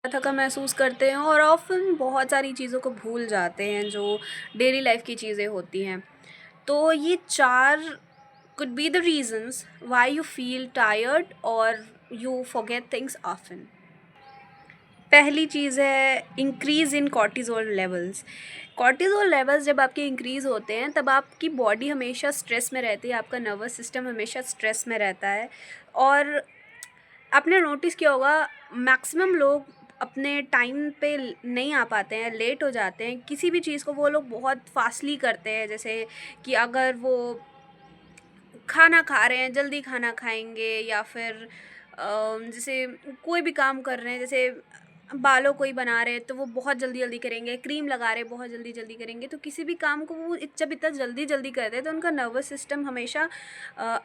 थका महसूस करते हैं और ऑफ़न बहुत सारी चीज़ों को भूल जाते हैं जो डेली लाइफ की चीज़ें होती हैं। तो ये 4 could be the reasons why you feel tired और यू फॉरगेट थिंग्स ऑफ़न। पहली चीज़ है इंक्रीज़ इन कॉर्टिज़ोल लेवल्स। कॉर्टिज़ोल लेवल्स जब आपके इंक्रीज़ होते हैं तब आपकी बॉडी हमेशा स्ट्रेस में रहती है, आपका नर्वस सिस्टम हमेशा स्ट्रेस में रहता है। और आपने नोटिस किया होगा मैक्सिमम लोग अपने टाइम पे नहीं आ पाते हैं, लेट हो जाते हैं। किसी भी चीज़ को वो लोग बहुत फ़ास्टली करते हैं, जैसे कि अगर वो खाना खा रहे हैं, जल्दी खाना खाएँगे या फिर जैसे कोई भी काम कर रहे हैं, जैसे बालों को ही बना रहे हैं, तो वो बहुत जल्दी-जल्दी करेंगे, क्रीम लगा रहे हैं, बहुत जल्दी-जल्दी करेंगे। तो किसी भी काम को वो जब इतना जल्दी-जल्दी करते हैं, तो उनका नर्वस सिस्टम हमेशा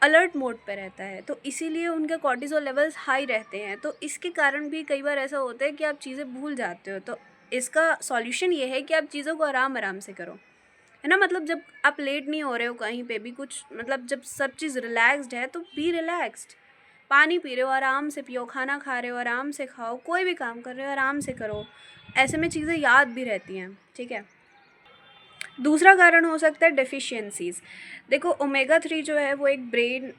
अलर्ट मोड पे रहता है, तो इसीलिए उनके कॉर्टिसोल लेवल्स हाई रहते हैं। तो इसके कारण भी कई बार ऐसा होता है कि आप चीज़ें भूल जाते हो। तो इसका सॉल्यूशन ये है कि आप चीज़ों को आराम-आराम से करो। है ना? मतलब जब आप लेट नहीं हो रहे हो कहीं पे भी कुछ, मतलब जब सब चीज़ रिलैक्स्ड है तो बी रिलैक्स्ड। पानी पी रहे हो आराम से पियो, खाना खा रहे हो आराम से खाओ, कोई भी काम कर रहे हो आराम से करो। ऐसे में चीज़ें याद भी रहती हैं, ठीक है? दूसरा कारण हो सकता है डेफिशिएंसीज़। देखो ओमेगा 3 जो है वो एक ब्रेन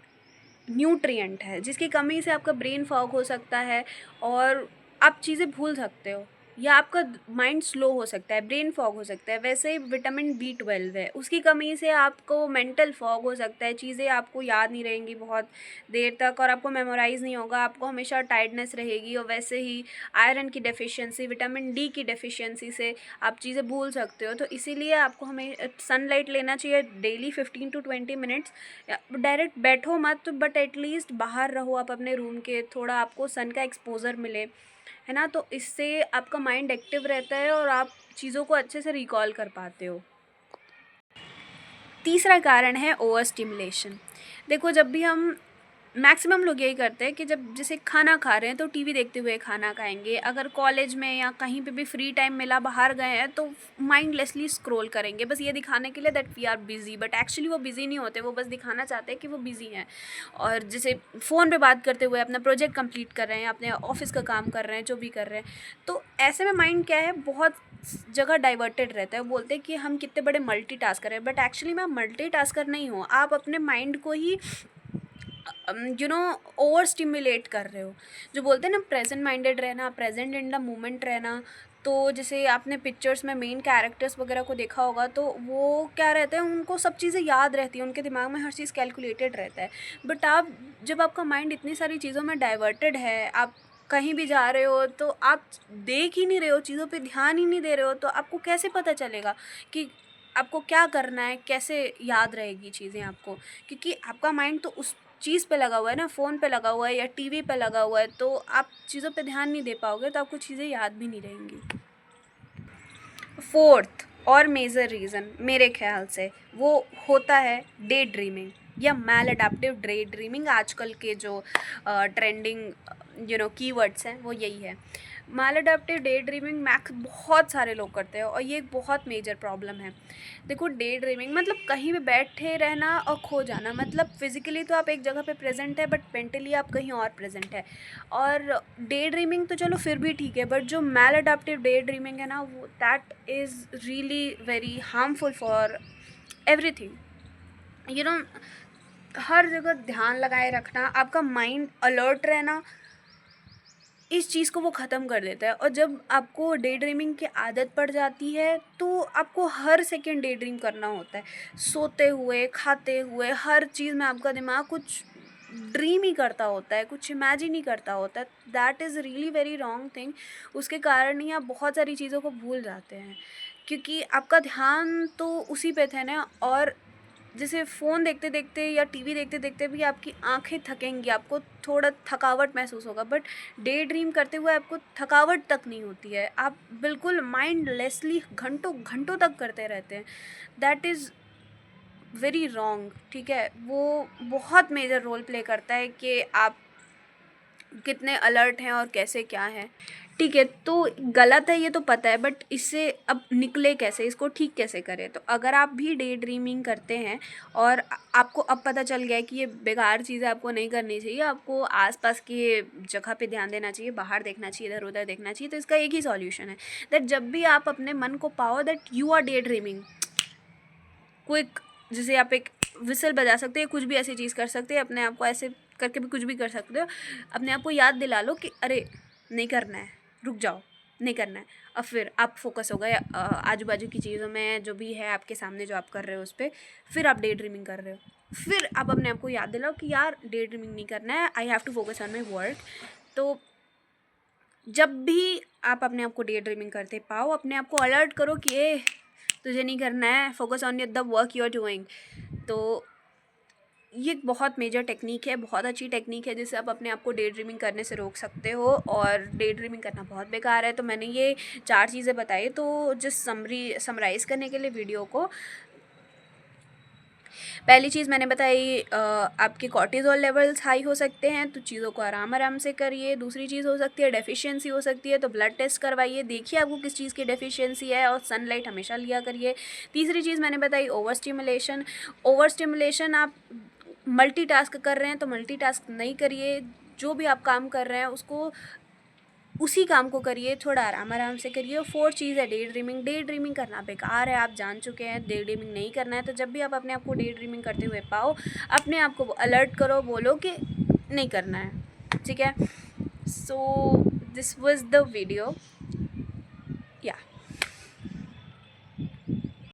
न्यूट्रिएंट है जिसकी कमी से आपका ब्रेन फॉग हो सकता है और आप चीज़ें भूल सकते हो या आपका माइंड स्लो हो सकता है, ब्रेन फॉग हो सकता है। वैसे ही विटामिन B12 है, उसकी कमी से आपको मेंटल फॉग हो सकता है, चीज़ें आपको याद नहीं रहेंगी बहुत देर तक और आपको मेमोराइज़ नहीं होगा, आपको हमेशा टायर्डनेस रहेगी। और वैसे ही आयरन की डेफिशिएंसी, विटामिन D की डेफिशिएंसी से आप चीज़ें भूल सकते हो। तो इसीलिए आपको हमें सनलाइट लेना चाहिए डेली 15 टू 20 मिनट्स। डायरेक्ट बैठो मत, बट एटलीस्ट बाहर रहो आप अपने रूम के, थोड़ा आपको सन का एक्सपोज़र मिले, है ना? तो इससे आपका माइंड एक्टिव रहता है और आप चीज़ों को अच्छे से रिकॉल कर पाते हो। तीसरा कारण है ओवर स्टिमुलेशन। देखो जब भी हम मैक्सिमम लोग यही करते हैं कि जब जैसे खाना खा रहे हैं तो टीवी देखते हुए खाना खाएँगे। अगर कॉलेज में या कहीं पे भी फ्री टाइम मिला बाहर गए हैं तो माइंडलेसली स्क्रॉल करेंगे बस ये दिखाने के लिए that we are busy, but actually वो बिज़ी नहीं होते, वो बस दिखाना चाहते हैं कि वो बिज़ी हैं। और जैसे फ़ोन पे बात करते हुए अपना प्रोजेक्ट कंप्लीट कर रहे हैं, अपने ऑफ़िस का काम कर रहे हैं, जो भी कर रहे हैं। तो ऐसे में माइंड क्या है, बहुत जगह डाइवर्टेड रहता है। वो बोलते हैं कि हम कितने बड़े मल्टीटास्कर हैं, बट एक्चुअली में आप मल्टीटास्कर नहीं हो, आप अपने माइंड को ही ओवर स्टिमुलेट कर रहे हो। जो बोलते हैं ना प्रेजेंट माइंडेड रहना, प्रेजेंट इन द मोमेंट रहना। तो जैसे आपने पिक्चर्स में मेन कैरेक्टर्स वगैरह को देखा होगा तो वो क्या रहते हैं, उनको सब चीज़ें याद रहती हैं, उनके दिमाग में हर चीज़ कैलकुलेटेड रहता है। बट आप जब आपका माइंड इतनी सारी चीज़ों में डाइवर्टेड है, आप कहीं भी जा रहे हो तो आप देख ही नहीं रहे हो, चीज़ों पे ध्यान ही नहीं दे रहे हो, तो आपको कैसे पता चलेगा कि आपको क्या करना है, कैसे याद रहेगी चीज़ें आपको? क्योंकि आपका माइंड तो उस चीज़ पे लगा हुआ है ना, फ़ोन पे लगा हुआ है या टीवी पे लगा हुआ है, तो आप चीज़ों पे ध्यान नहीं दे पाओगे, तो आपको चीज़ें याद भी नहीं रहेंगी। फोर्थ और मेजर रीज़न मेरे ख्याल से वो होता है डे ड्रीमिंग या मैल अडेप्टिव डे ड्रीमिंग। आजकल के जो ट्रेंडिंग कीवर्ड्स हैं वो यही है। मैल अडेप्टिव डे ड्रीमिंग मैक्स बहुत सारे लोग करते हैं और ये एक बहुत मेजर प्रॉब्लम है। देखो डे ड्रीमिंग मतलब कहीं भी बैठे रहना और खो जाना, मतलब फिजिकली तो आप एक जगह पे प्रेजेंट है बट मेंटली आप कहीं और प्रेजेंट है। और डे ड्रीमिंग तो चलो फिर भी ठीक है, बट जो मैल अडेप्टिव डे ड्रीमिंग है ना, वो that is really very harmful for everything. You know हर जगह ध्यान लगाए रखना, आपका माइंड अलर्ट रहना, इस चीज़ को वो ख़त्म कर देता है। और जब आपको डे ड्रीमिंग की आदत पड़ जाती है तो आपको हर सेकंड डे ड्रीम करना होता है। सोते हुए, खाते हुए, हर चीज़ में आपका दिमाग कुछ ड्रीम ही करता होता है, कुछ इमेजिन ही करता होता है। That is really very wrong thing. उसके कारण ही आप बहुत सारी चीज़ों को भूल जाते हैं, क्योंकि आपका ध्यान तो उसी पे था ना। और जैसे फ़ोन देखते-देखते या टीवी देखते-देखते भी आपकी आँखें थकेंगी, आपको थोड़ा थकावट महसूस होगा, बट डे ड्रीम करते हुए आपको थकावट तक नहीं होती है। आप बिल्कुल माइंडलेसली घंटों-घंटों तक करते रहते हैं। दैट इज़ वेरी रॉन्ग, ठीक है? वो बहुत मेजर रोल प्ले करता है कि आप कितने अलर्ट हैं और कैसे क्या हैं। ठीक है, तो गलत है ये तो पता है, बट इससे अब निकले कैसे, इसको ठीक कैसे करें? तो अगर आप भी डे ड्रीमिंग करते हैं और आपको अब पता चल गया है कि ये बेकार चीज़ें आपको नहीं करनी चाहिए, आपको आसपास की जगह पे ध्यान देना चाहिए, बाहर देखना चाहिए, इधर उधर देखना चाहिए, तो इसका एक ही सॉल्यूशन है दैट जब भी आप अपने मन को पाओ that you are daydreaming, quick, जैसे आप एक विसल बजा सकते हैं, कुछ भी ऐसी चीज़ कर सकते हैं, अपने आप को ऐसे करके भी कुछ भी कर सकते हो, अपने आप को याद दिला लो कि अरे नहीं करना है, रुक जाओ, नहीं करना है। अब फिर आप फोकस हो गए आजू बाजू की चीज़ों में, जो भी है आपके सामने जो आप कर रहे हो उस पर, फिर आप डे ड्रीमिंग कर रहे हो, फिर आप अपने आप को याद दिलाओ कि यार डे ड्रीमिंग नहीं करना है, I have to focus on my work. तो जब भी आप अपने आप को डे ड्रीमिंग करते पाओ, अपने आप को अलर्ट करो कि ए तुझे नहीं करना है, focus on the work you are doing. तो ये एक बहुत मेजर टेक्निक है, बहुत अच्छी टेक्निक है, जिससे आप अपने आप को डे ड्रीमिंग करने से रोक सकते हो, और डे ड्रीमिंग करना बहुत बेकार है। तो मैंने ये 4 चीज़ें बताई, तो जस्ट समराइज़ करने के लिए वीडियो को, पहली चीज़ मैंने बताई आपके कॉर्टिज़ोल लेवल्स हाई हो सकते हैं, तो चीज़ों को आराम आराम से करिए। दूसरी चीज़ हो सकती है डेफिशिएंसी हो सकती है, तो ब्लड टेस्ट करवाइए, देखिए आपको किस चीज़ की डेफिशिएंसी है, और सनलाइट हमेशा लिया करिए। तीसरी चीज़ मैंने बताई ओवर स्टिमुलेशन, आप मल्टीटास्क कर रहे हैं तो मल्टीटास्क नहीं करिए, जो भी आप काम कर रहे हैं उसको उसी काम को करिए, थोड़ा आराम आराम से करिए। और 4 चीज़ है डे ड्रीमिंग करना बेकार है, आप जान चुके हैं, डे ड्रीमिंग नहीं करना है। तो जब भी आप अपने आप को डे ड्रीमिंग करते हुए पाओ, अपने आप को अलर्ट करो, बोलो कि नहीं करना है, ठीक है। So this was the video, या